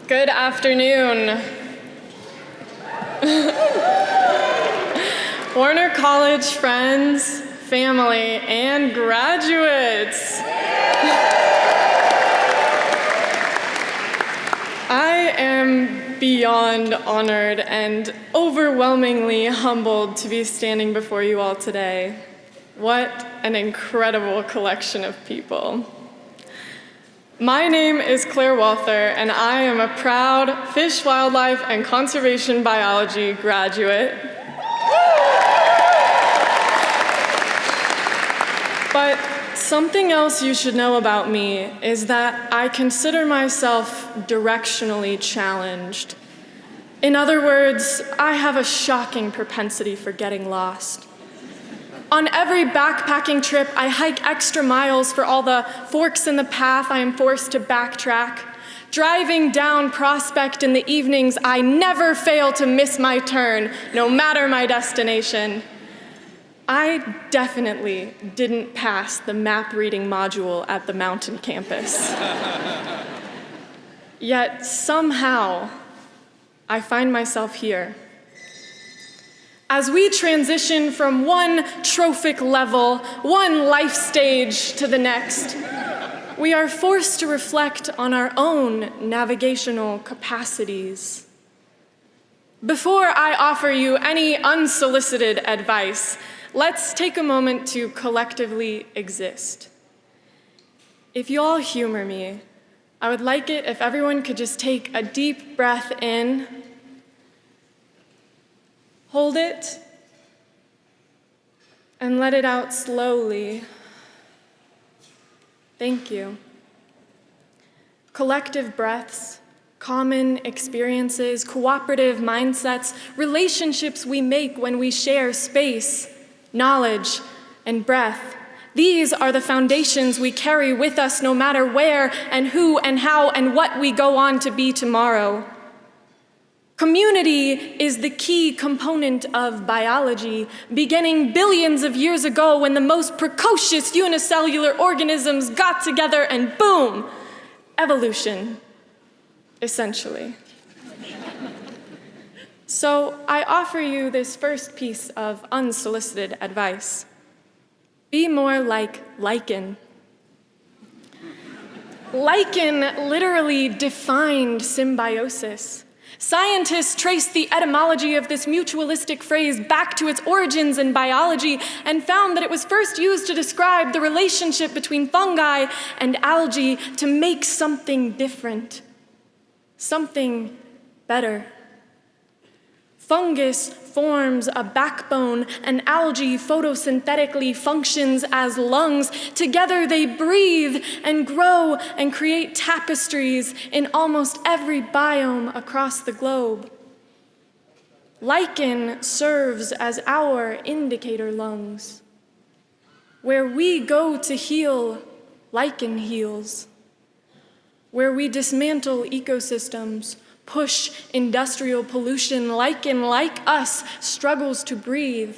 Good afternoon. Warner College friends, family, and graduates. I am beyond honored and overwhelmingly humbled to be standing before you all today. What an incredible collection of people. My name is Claire Walther, and I am a proud fish, wildlife, and conservation biology graduate. But something else you should know about me is that I consider myself directionally challenged. In other words, I have a shocking propensity for getting lost. On every backpacking trip, I hike extra miles for all the forks in the path I am forced to backtrack. Driving down Prospect in the evenings, I never fail to miss my turn, no matter my destination. I definitely didn't pass the map reading module at the mountain campus. Yet somehow, I find myself here. As we transition from one trophic level, one life stage to the next, we are forced to reflect on our own navigational capacities. Before I offer you any unsolicited advice, let's take a moment to collectively exist. If you all humor me, I would like it if everyone could just take a deep breath in, hold it, and let it out slowly. Thank you. Collective breaths, common experiences, cooperative mindsets, relationships we make when we share space, knowledge, and breath. These are the foundations we carry with us no matter where and who and how and what we go on to be tomorrow. Community is the key component of biology, beginning billions of years ago when the most precocious unicellular organisms got together and boom, evolution, essentially. So I offer you this first piece of unsolicited advice. Be more like lichen. Lichen literally defined symbiosis. Scientists traced the etymology of this mutualistic phrase back to its origins in biology and found that it was first used to describe the relationship between fungi and algae to make something different, something better. Fungus forms a backbone, and algae photosynthetically functions as lungs. Together they breathe and grow and create tapestries in almost every biome across the globe. Lichen serves as our indicator lungs. Where we go to heal, lichen heals. Where we dismantle ecosystems, push industrial pollution, lichen, like us, struggles to breathe.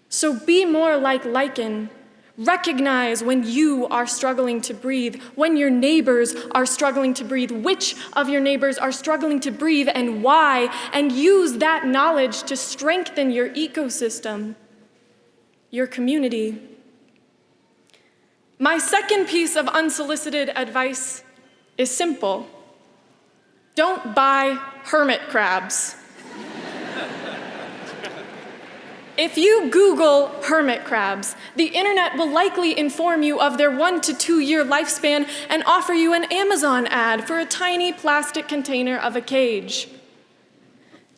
So be more like lichen. Recognize when you are struggling to breathe, when your neighbors are struggling to breathe, which of your neighbors are struggling to breathe and why, and use that knowledge to strengthen your ecosystem, your community. My second piece of unsolicited advice is simple. Don't buy hermit crabs. If you Google hermit crabs, the internet will likely inform you of their 1 to 2 year lifespan and offer you an Amazon ad for a tiny plastic container of a cage.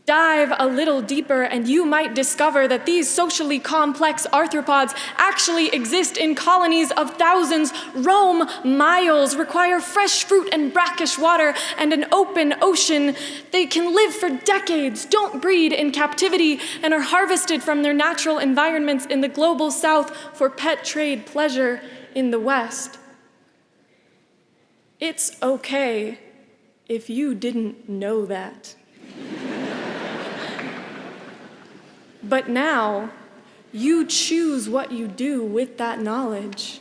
Dive a little deeper and you might discover that these socially complex arthropods actually exist in colonies of thousands, roam miles, require fresh fruit and brackish water and an open ocean. They can live for decades, don't breed in captivity, and are harvested from their natural environments in the global south for pet trade pleasure in the west. It's okay if you didn't know that. But now, you choose what you do with that knowledge.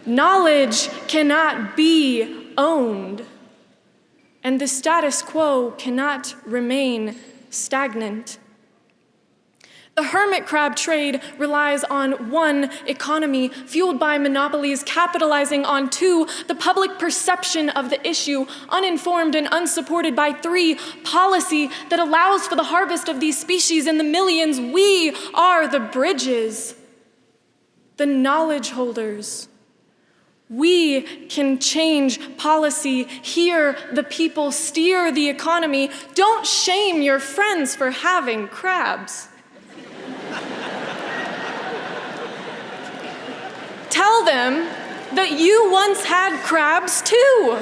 Knowledge cannot be owned. and the status quo cannot remain stagnant. The hermit crab trade relies on 1, economy, fueled by monopolies capitalizing on 2, the public perception of the issue, uninformed and unsupported by 3, policy that allows for the harvest of these species in the millions. We are the bridges, the knowledge holders. We can change policy, hear the people, steer the economy. Don't shame your friends for having crabs. Tell them that you once had crabs too.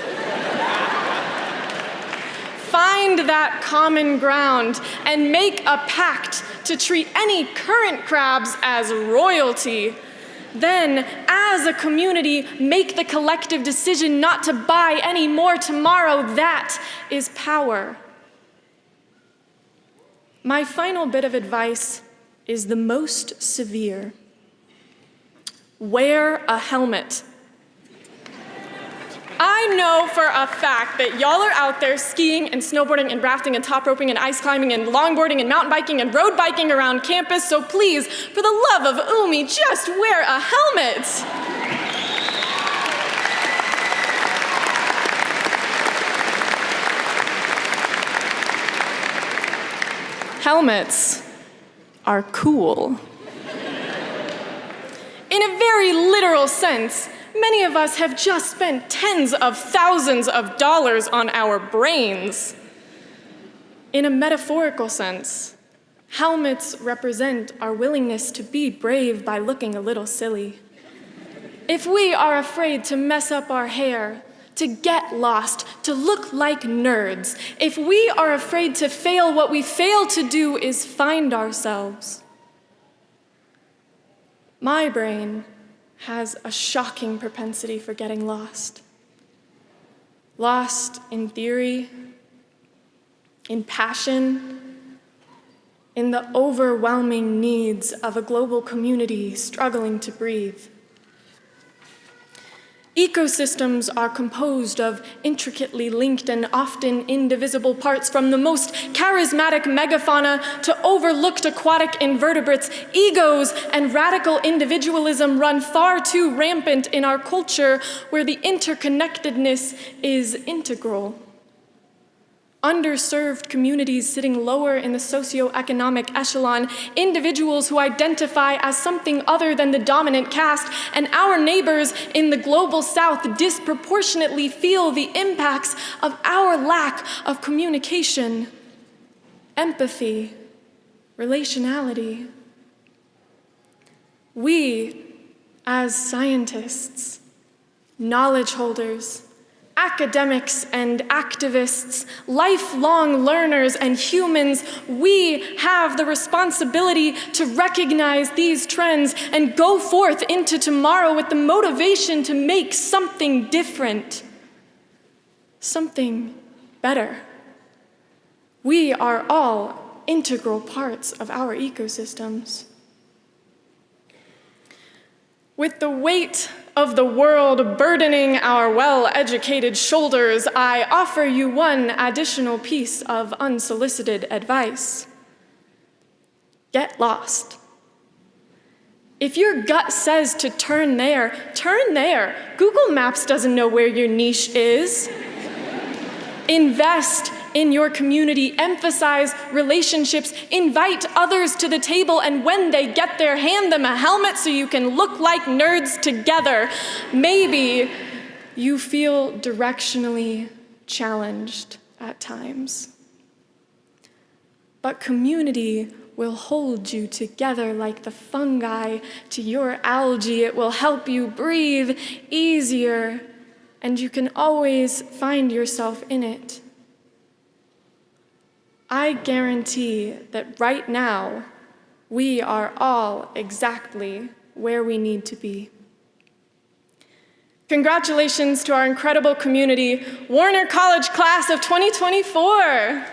Find that common ground and make a pact to treat any current crabs as royalty. Then, as a community, make the collective decision not to buy any more tomorrow. That is power. My final bit of advice is the most severe. Wear a helmet. I know for a fact that y'all are out there skiing and snowboarding and rafting and top roping and ice climbing and longboarding and mountain biking and road biking around campus, so please, for the love of Umi, just wear a helmet. Helmets are cool. In a very literal sense, many of us have just spent tens of thousands of dollars on our brains. In a metaphorical sense, helmets represent our willingness to be brave by looking a little silly. If we are afraid to mess up our hair, to get lost, to look like nerds, if we are afraid to fail, what we fail to do is find ourselves. My brain has a shocking propensity for getting lost. Lost in theory, in passion, in the overwhelming needs of a global community struggling to breathe. Ecosystems are composed of intricately linked and often indivisible parts, from the most charismatic megafauna to overlooked aquatic invertebrates. Egos and radical individualism run far too rampant in our culture, where the interconnectedness is integral. Underserved communities sitting lower in the socioeconomic echelon, individuals who identify as something other than the dominant caste, and our neighbors in the global south disproportionately feel the impacts of our lack of communication, empathy, relationality. We, as scientists, knowledge holders, academics and activists, lifelong learners and humans, we have the responsibility to recognize these trends and go forth into tomorrow with the motivation to make something different, something better. We are all integral parts of our ecosystems. With the weight of the world burdening our well-educated shoulders, I offer you one additional piece of unsolicited advice. Get lost. If your gut says to turn there, turn there. Google Maps doesn't know where your niche is. Invest in your community, emphasize relationships, invite others to the table, and when they get there, hand them a helmet so you can look like nerds together. Maybe you feel directionally challenged at times. But community will hold you together like the fungi to your algae. It will help you breathe easier, and you can always find yourself in it. I guarantee that right now, we are all exactly where we need to be. Congratulations to our incredible community, Warner College class of 2024.